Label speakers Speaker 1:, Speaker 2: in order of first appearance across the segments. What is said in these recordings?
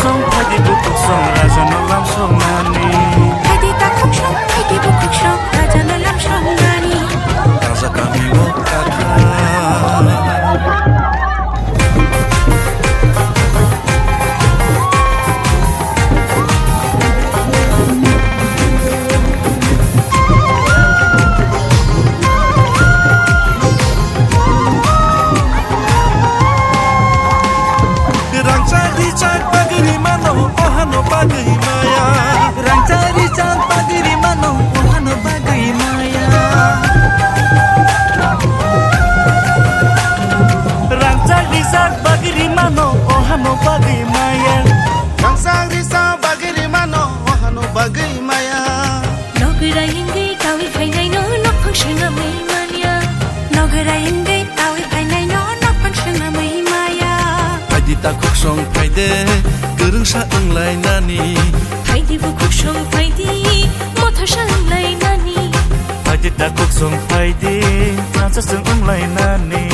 Speaker 1: song Pagi bukuk song Raja nolam song nani
Speaker 2: Pagi takuk song Pagi bukuk song Raja nolam song nani
Speaker 1: Raja kami wok kakak Bagai maya Rang cari cat pagiri mano Ohano bagai maya Rang cari cat pagiri mano Ohano bagai maya Rang cari cat pagiri mano Ohano bagai maya
Speaker 2: Nogara hingi tawi painai no Nok pangshana mai mania Nogara hingi tawi painai no Nok pangshana mai maya
Speaker 1: Haidi takuk song paide Gerung sa englai nani
Speaker 2: Haidi bukuk song paidi Mothar sa englai nani
Speaker 1: Haidi takuk song paide Nasa song englai nani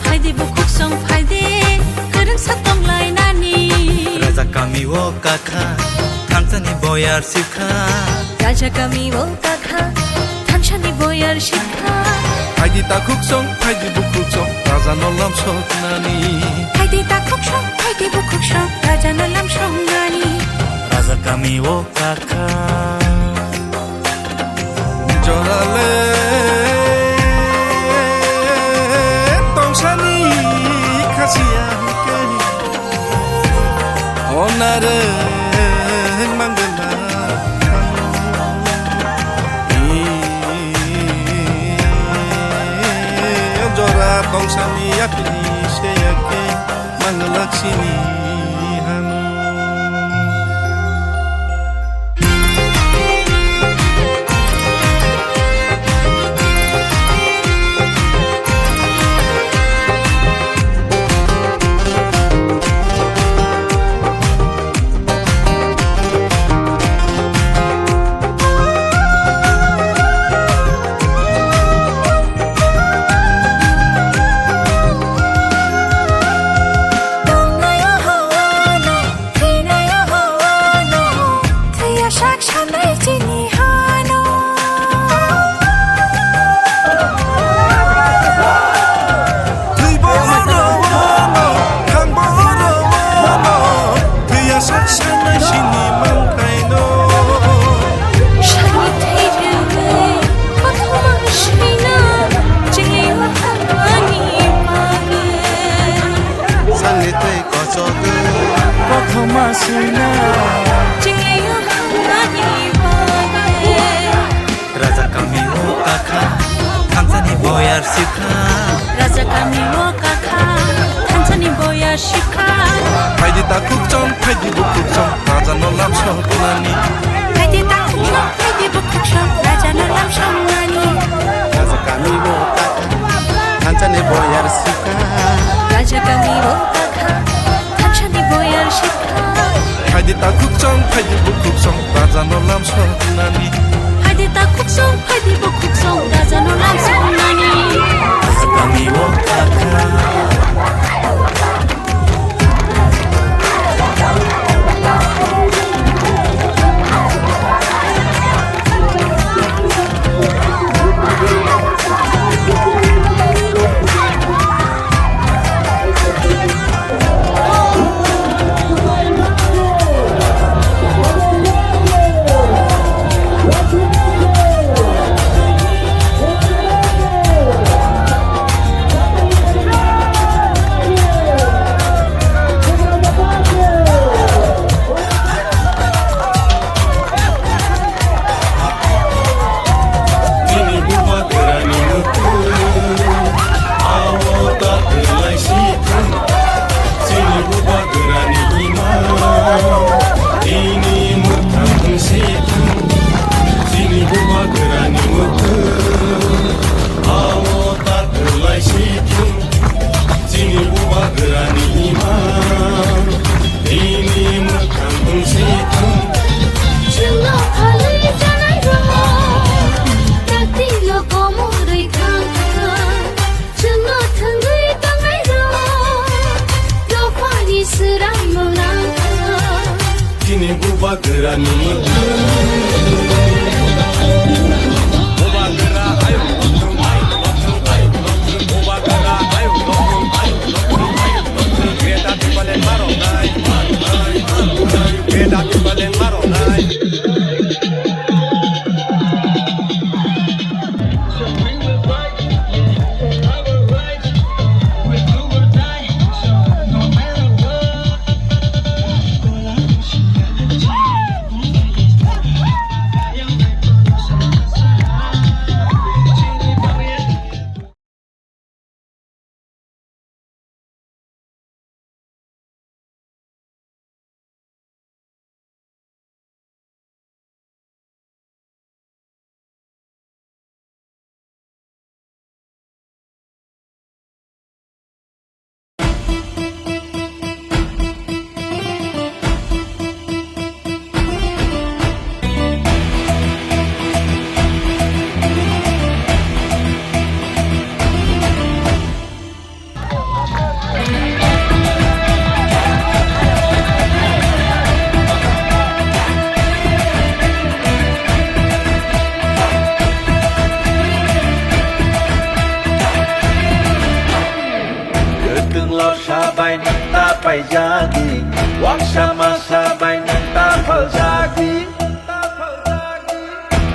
Speaker 2: Haidi bukuk song paidi Gerung sa tonglai nani
Speaker 1: Raja kami wo kakha Thansani boyar sikha
Speaker 2: Raja kami wo kakha Thansani boyar sikha
Speaker 1: Haidi takuk song Haidi bukuk song Raja nolam sok nani
Speaker 2: Haidi takuk song Haidi bukuk song Raja nolam song nani
Speaker 1: Raja kami wo kakha Jorale Tongsani Kasihan kani Onare Manggena Jora Tongsani Yakini Seyake Manggelaksini Hanu Masina
Speaker 2: Jingliyo hani bagai
Speaker 1: Raja kami wo kakha Thansani boyar sikha
Speaker 2: Raja kami wo kakha Thansani boyar sikha
Speaker 1: Haidi takuk chong Haidi bukuk chong Raja nolam sok nani
Speaker 2: Haidi takuk chong Haidi bukuk chong Raja nolam song nani
Speaker 1: Raja kami wo kakha Thansani boyar sikha
Speaker 2: Raja kami wo kakha Thansani boyar sikha
Speaker 1: Haidi takuk chong Haidi bukuk chong Raja nolam sok nani
Speaker 2: Haidi takuk chong Haidi bukuk chong Raja nolam song nani
Speaker 1: Raja kami wo kakha
Speaker 3: ini buba gerani buba gera ayo buba gera ayo kita timbalen maronai kita timbalen maronai
Speaker 4: Sabay ng tapay jagi Wag sama-sabay ng tapal jagi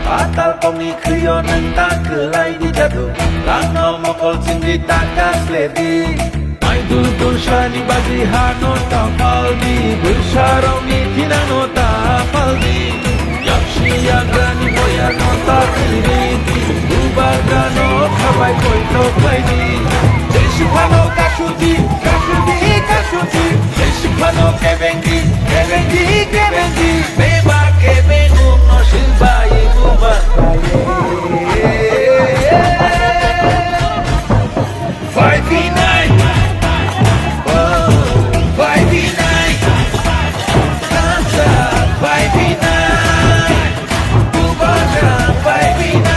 Speaker 4: Patal komi kriyo ng takelay di jadu Langaw mokol sindi takas ledi May dudul siya ni bagihano tapal di Bersaraw ni tinano tapal di Yapsiya gani boya no takiriti Ubagano kabay ko'y toklay di Desipano kashuti, kashuti, kashuti Desipano kebengi, kebengi, kebengi Beba kebengung no silbayi bumakaye 5v9 Oh, 5v9 Dansa 5v9 Bumaka 5v9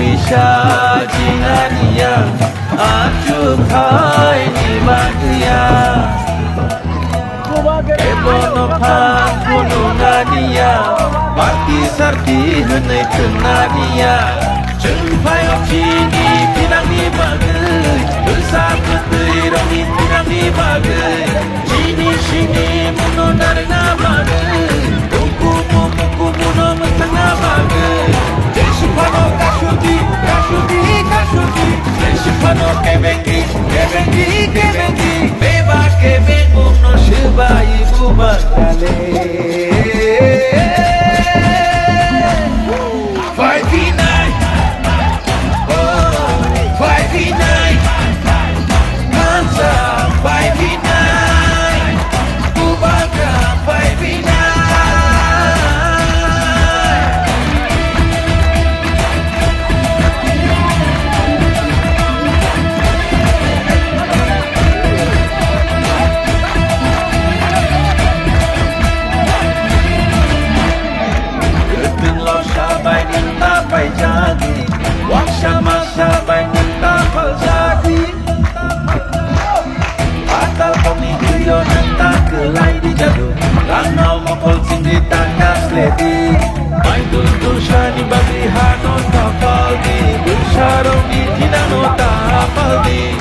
Speaker 4: Isya jinania Acup hai ni magia Ebono pang gunungania Parti sarti henai kenania Jempai opsini pinang ni bagai Besar putri rami pinang ni bagai Sini sini muno narina bagai Muku muno mentengah bagai Desipano kashuti, kashuti, kashuti Desipano kebengi, kebengi, kebengi Beba kebengung no silbayi bubakale 5v9 Oh, 5v9 Hansa 5v9 Bubaka 5v9 Sabay ng tapay jagi Wag sama-sabay ng tapal jagi Patal pamikuyo ng takelay di jadu Langaw mokol sindi takas ledi May duldul siya ni bagihano tapal di Bersaraw ni tinano tapal di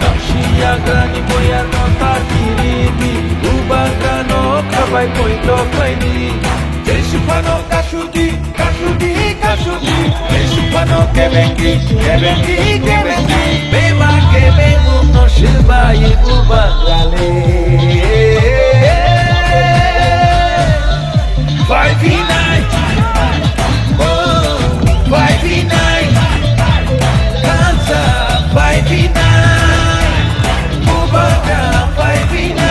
Speaker 4: Kapsiyaga ni boyano takiriti Ubagano kabay ko'y toklay di Desipano kashuti, kashuti, kashuti Desipano kebengi, kebengi, kebengi Beba kebengung no silbayi bubakale 5v9 Oh, 5v9 Dansa 5v9 Bubaka 5v9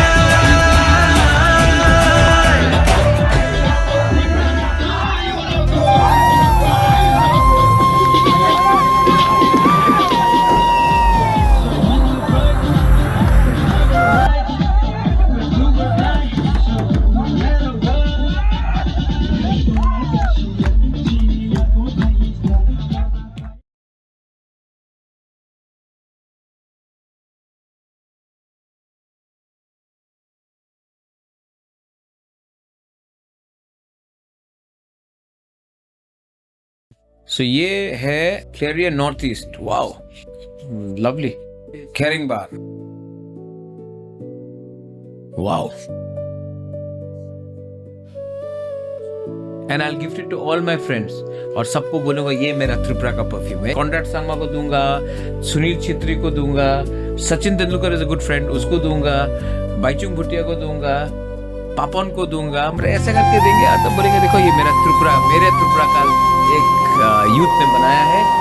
Speaker 5: so ये है क्लेरिया north east. Wow, lovely. Carrying bar. Wow. And I gift it to all my friends. और सबको बोलूंगा ये मेरा त्रिपुरा का perfume है. कॉन्ट्रैक्ट सांगमा को दूंगा, सुनील छेत्री को दूंगा, Sachin Tendulkar is a good friend, उसको दूंगा, बाईचुंग भुटिया को दूंगा, पापन को दूंगा. मतलब ऐसे करके देंगे और तब बोलेंगे देखो ये मेरा त्रिपुरा, मेरे त्रिपुरा का एक यूथ ने बनाया है.